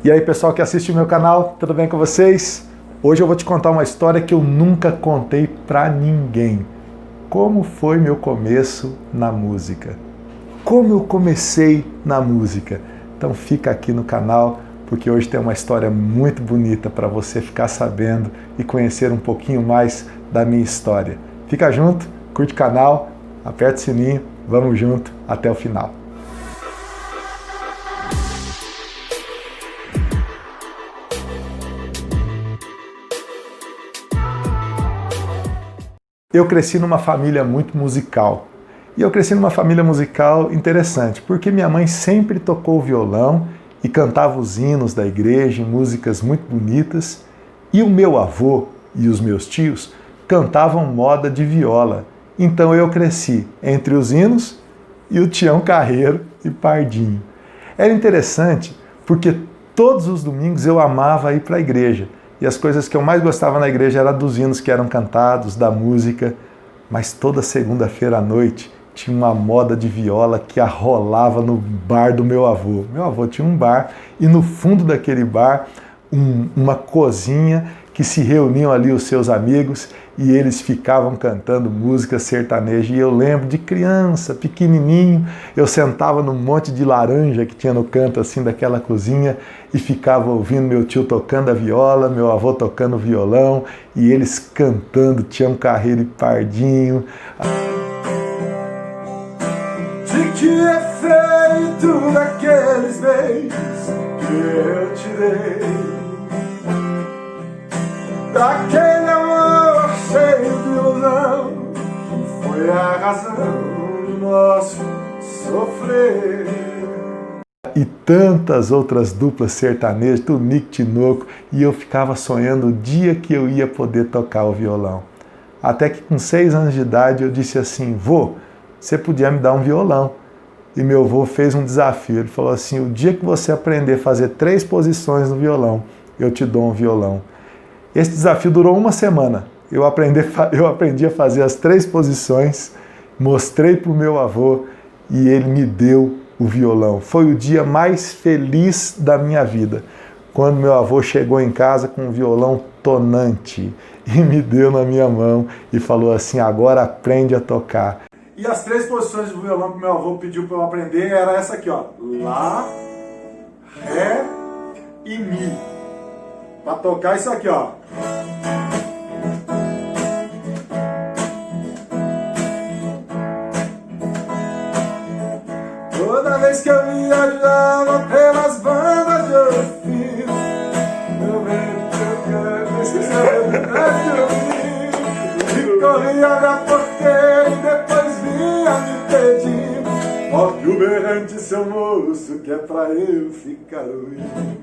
E aí, pessoal que assiste o meu canal, tudo bem com vocês? Hoje eu vou te contar uma história que eu nunca contei pra ninguém. Como foi meu começo na música? Como eu comecei na música? Então fica aqui no canal, porque hoje tem uma história muito bonita para você ficar sabendo e conhecer um pouquinho mais da minha história. Fica junto, curte o canal, aperta o sininho, vamos junto até o final. Eu cresci numa família muito musical. E eu cresci numa família musical interessante, porque minha mãe sempre tocou violão e cantava os hinos da igreja, músicas muito bonitas, e o meu avô e os meus tios cantavam moda de viola. Então eu cresci entre os hinos e o Tião Carreiro e Pardinho. Era interessante porque todos os domingos eu amava ir para a igreja. E as coisas que eu mais gostava na igreja eram dos hinos que eram cantados, da música. Mas toda segunda-feira à noite tinha uma moda de viola que arrolava no bar do meu avô. Meu avô tinha um bar e no fundo daquele bar uma cozinha que se reuniam ali os seus amigos e eles ficavam cantando música sertaneja. E eu lembro de criança, pequenininho, eu sentava num monte de laranja que tinha no canto assim daquela cozinha e ficava ouvindo meu tio tocando a viola, meu avô tocando violão e eles cantando Tião Carreiro e Pardinho. De que é feito daqueles beijos que eu te dei? Daquele amor cheio de ilusão, foi a razão do nosso sofrer. E tantas outras duplas sertanejas, do Nick Tinoco, e eu ficava sonhando o dia que eu ia poder tocar o violão. Até que com 6 anos de idade eu disse assim: vô, você podia me dar um violão? E meu vô fez um desafio, ele falou assim: o dia que você aprender a fazer 3 posições no violão, eu te dou um violão. Esse desafio durou uma semana. Eu aprendi a fazer as 3 posições, mostrei para o meu avô e ele me deu o violão. Foi o dia mais feliz da minha vida, quando meu avô chegou em casa com um violão tonante e me deu na minha mão e falou assim: agora aprende a tocar. E as 3 posições do violão que meu avô pediu para eu aprender era essa aqui, ó: Lá, Ré e Mi. Para tocar isso aqui, ó. Toda vez que eu viajava pelas bandas de Orfino, eu e corria na porteira e depois vinha me pedir: toque o berrante, seu moço, que é pra eu ficar ouvindo.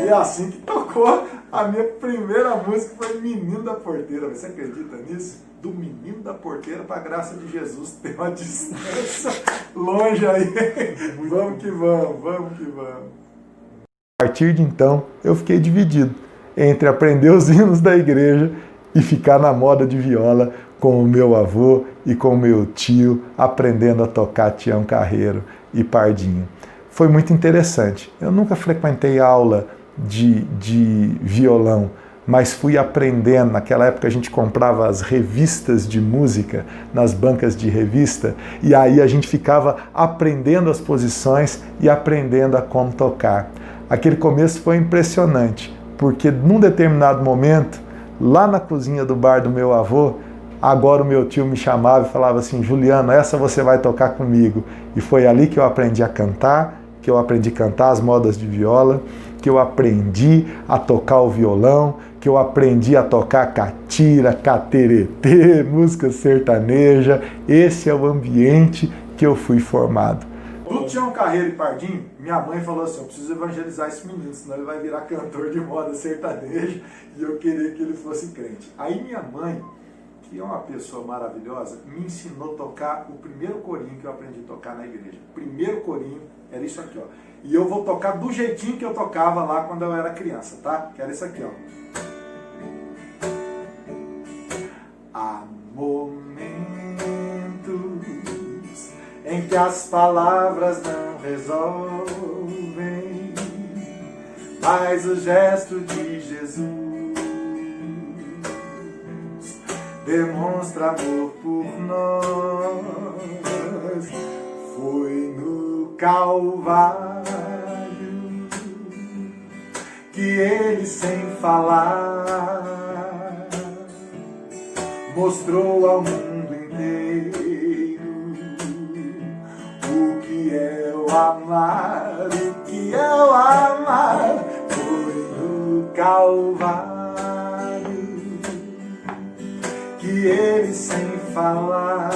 E assim que tocou, a minha primeira música foi Menino da Porteira. Você acredita nisso? Do Menino da Porteira para a Graça de Jesus tem uma distância longe aí. Vamos que vamos, vamos que vamos. A partir de então, eu fiquei dividido entre aprender os hinos da igreja e ficar na moda de viola com o meu avô e com o meu tio, aprendendo a tocar Tião Carreiro e Pardinho. Foi muito interessante. Eu nunca frequentei aula de violão, mas fui aprendendo. Naquela época a gente comprava as revistas de música nas bancas de revista e aí a gente ficava aprendendo as posições e aprendendo a como tocar. Aquele começo foi impressionante, porque num determinado momento, lá na cozinha do bar do meu avô, agora o meu tio me chamava e falava assim: Juliano, essa você vai tocar comigo. E foi ali que eu aprendi a cantar, que eu aprendi a cantar as modas de viola, que eu aprendi a tocar o violão, que eu aprendi a tocar catira, cateretê, música sertaneja. Esse é o ambiente que eu fui formado. Do Tião Carreiro e Pardinho, minha mãe falou assim: eu preciso evangelizar esse menino, senão ele vai virar cantor de moda sertaneja, e eu queria que ele fosse crente. Aí minha mãe, que é uma pessoa maravilhosa, me ensinou a tocar o primeiro corinho que eu aprendi a tocar na igreja. O primeiro corinho era isso aqui, ó. E eu vou tocar do jeitinho que eu tocava lá quando eu era criança, tá? Que era isso aqui, ó. Há momentos em que as palavras não resolvem, mas o gesto de Jesus demonstra amor por nós. Foi no Calvário que ele, sem falar, mostrou ao mundo inteiro o que é o amar, o que é o amar. Foi no Calvário que ele, sem falar,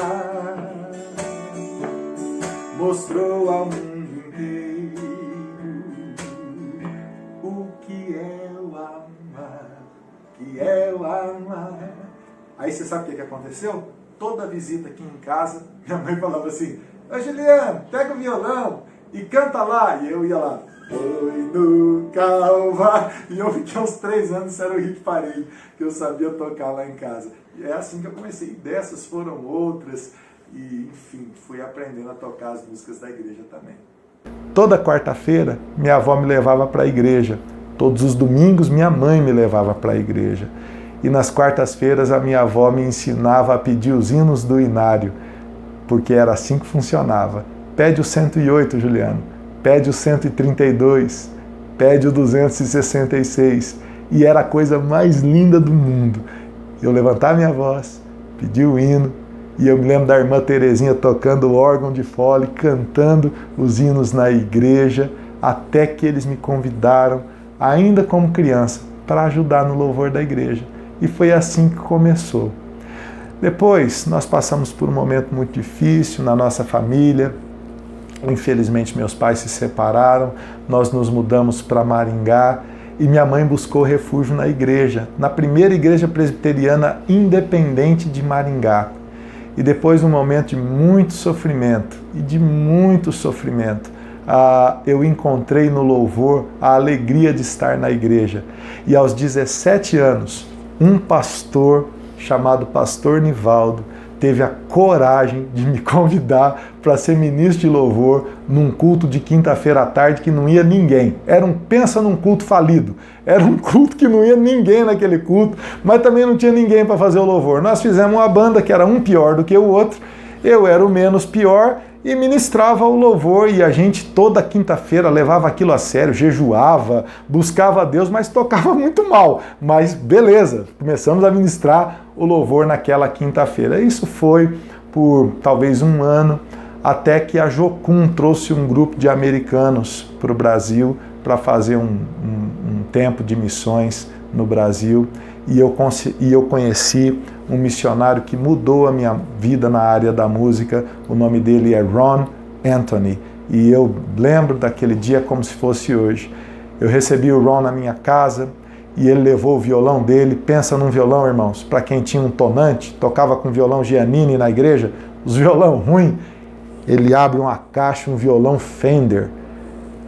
mostrou ao mundo inteiro o que é o amar, que é o amar. Aí você sabe o que aconteceu? Toda visita aqui em casa, minha mãe falava assim: ô Juliano, pega o violão e canta lá. E eu ia lá, foi no Calvário. E eu fiquei uns 3 anos, isso era o hit parede, que eu sabia tocar lá em casa. E é assim que eu comecei. E dessas foram outras. E, enfim, fui aprendendo a tocar as músicas da igreja também. Toda quarta-feira, minha avó me levava para a igreja. Todos os domingos, minha mãe me levava para a igreja. E nas quartas-feiras, a minha avó me ensinava a pedir os hinos do inário, porque era assim que funcionava. Pede o 108, Juliano. Pede o 132. Pede o 266. E era a coisa mais linda do mundo. Eu levantava minha voz, pedia o hino, e eu me lembro da irmã Terezinha tocando o órgão de fole, cantando os hinos na igreja, até que eles me convidaram, ainda como criança, para ajudar no louvor da igreja. E foi assim que começou. Depois, nós passamos por um momento muito difícil na nossa família. Infelizmente, meus pais se separaram, nós nos mudamos para Maringá, e minha mãe buscou refúgio na igreja, na primeira igreja presbiteriana independente de Maringá. E depois de um momento de muito sofrimento, eu encontrei no louvor a alegria de estar na igreja. E aos 17 anos, um pastor chamado Pastor Nivaldo teve a coragem de me convidar para ser ministro de louvor num culto de quinta-feira à tarde que não ia ninguém. Pensa num culto falido. Era um culto que não ia ninguém naquele culto, mas também não tinha ninguém para fazer o louvor. Nós fizemos uma banda que era um pior do que o outro, eu era o menos pior e ministrava o louvor, e a gente toda quinta-feira levava aquilo a sério, jejuava, buscava a Deus, mas tocava muito mal. Mas beleza, começamos a ministrar o louvor naquela quinta-feira. Isso foi por talvez 1 ano, até que a Jocum trouxe um grupo de americanos para o Brasil para fazer um tempo de missões no Brasil. E eu conheci um missionário que mudou a minha vida na área da música. O nome dele é Ron Anthony. E eu lembro daquele dia como se fosse hoje. Eu recebi o Ron na minha casa e ele levou o violão dele. Pensa num violão, irmãos, para quem tinha um tonante, tocava com violão Giannini na igreja, os violão ruim. Ele abre uma caixa, um violão Fender.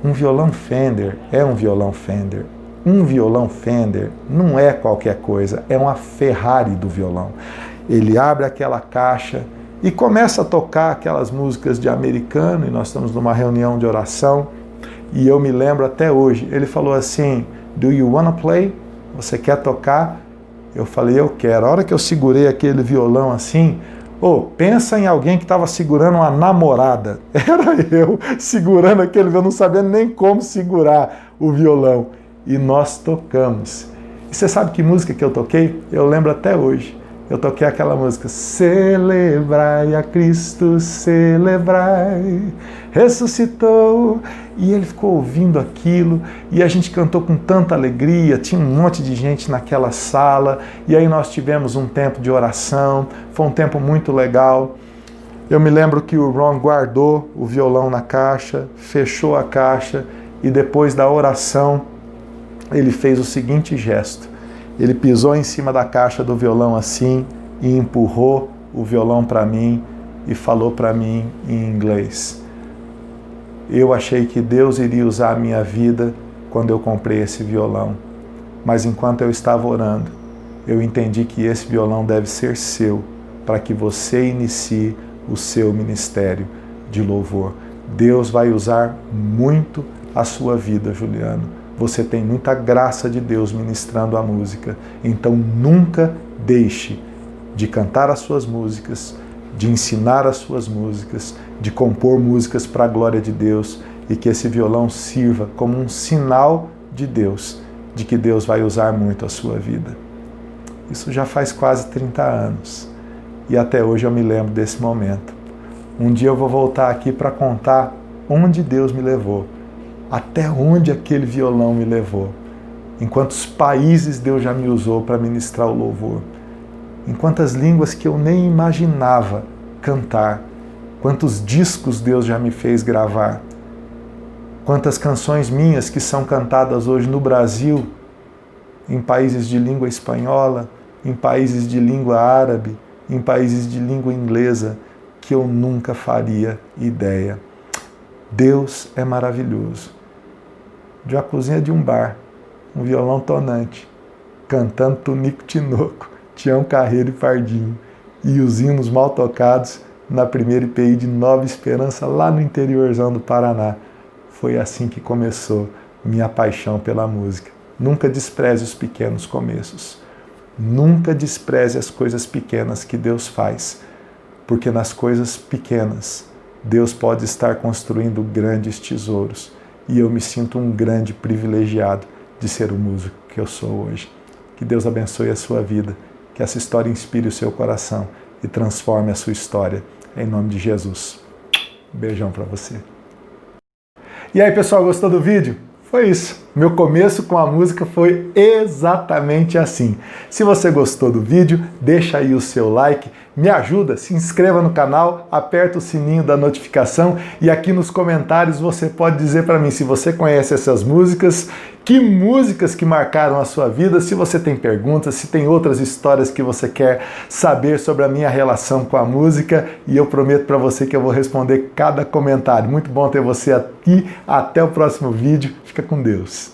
Um violão Fender é um violão Fender. Um violão Fender não é qualquer coisa, é uma Ferrari do violão. Ele abre aquela caixa e começa a tocar aquelas músicas de americano, e nós estamos numa reunião de oração, e eu me lembro até hoje, ele falou assim: "Do you wanna play? Você quer tocar?" Eu falei: "Eu quero." A hora que eu segurei aquele violão assim, pensa em alguém que estava segurando uma namorada. Era eu segurando aquele violão, não sabendo nem como segurar o violão. E nós tocamos. E você sabe que música que eu toquei? Eu lembro até hoje. Eu toquei aquela música: celebrai a Cristo, celebrai, ressuscitou. E ele ficou ouvindo aquilo, e a gente cantou com tanta alegria, tinha um monte de gente naquela sala, e aí nós tivemos um tempo de oração, foi um tempo muito legal. Eu me lembro que o Ron guardou o violão na caixa, fechou a caixa, e depois da oração, ele fez o seguinte gesto: ele pisou em cima da caixa do violão assim e empurrou o violão para mim e falou para mim em inglês. Eu achei que Deus iria usar a minha vida quando eu comprei esse violão, mas enquanto eu estava orando, eu entendi que esse violão deve ser seu, para que você inicie o seu ministério de louvor. Deus vai usar muito a sua vida, Juliano. Você tem muita graça de Deus ministrando a música. Então nunca deixe de cantar as suas músicas, de ensinar as suas músicas, de compor músicas para a glória de Deus, e que esse violão sirva como um sinal de Deus, de que Deus vai usar muito a sua vida. Isso já faz quase 30 anos e até hoje eu me lembro desse momento. Um dia eu vou voltar aqui para contar onde Deus me levou, até onde aquele violão me levou, em quantos países Deus já me usou para ministrar o louvor, em quantas línguas que eu nem imaginava cantar, quantos discos Deus já me fez gravar, quantas canções minhas que são cantadas hoje no Brasil, em países de língua espanhola, em países de língua árabe, em países de língua inglesa, que eu nunca faria ideia. Deus é maravilhoso. De uma cozinha de um bar, um violão tonante, cantando Tonico Tinoco, Tião Carreiro e Pardinho, e os hinos mal tocados na primeira IPI de Nova Esperança, lá no interiorzão do Paraná. Foi assim que começou minha paixão pela música. Nunca despreze os pequenos começos. Nunca despreze as coisas pequenas que Deus faz, porque nas coisas pequenas Deus pode estar construindo grandes tesouros. E eu me sinto um grande privilegiado de ser o músico que eu sou hoje. Que Deus abençoe a sua vida, que essa história inspire o seu coração e transforme a sua história. Em nome de Jesus. Um beijão para você. E aí, pessoal, gostou do vídeo? Foi isso. Meu começo com a música foi exatamente assim. Se você gostou do vídeo, deixa aí o seu like, me ajuda, se inscreva no canal, aperta o sininho da notificação e aqui nos comentários você pode dizer para mim se você conhece essas músicas, que músicas que marcaram a sua vida, se você tem perguntas, se tem outras histórias que você quer saber sobre a minha relação com a música, e eu prometo para você que eu vou responder cada comentário. Muito bom ter você aqui, até o próximo vídeo, fica com Deus.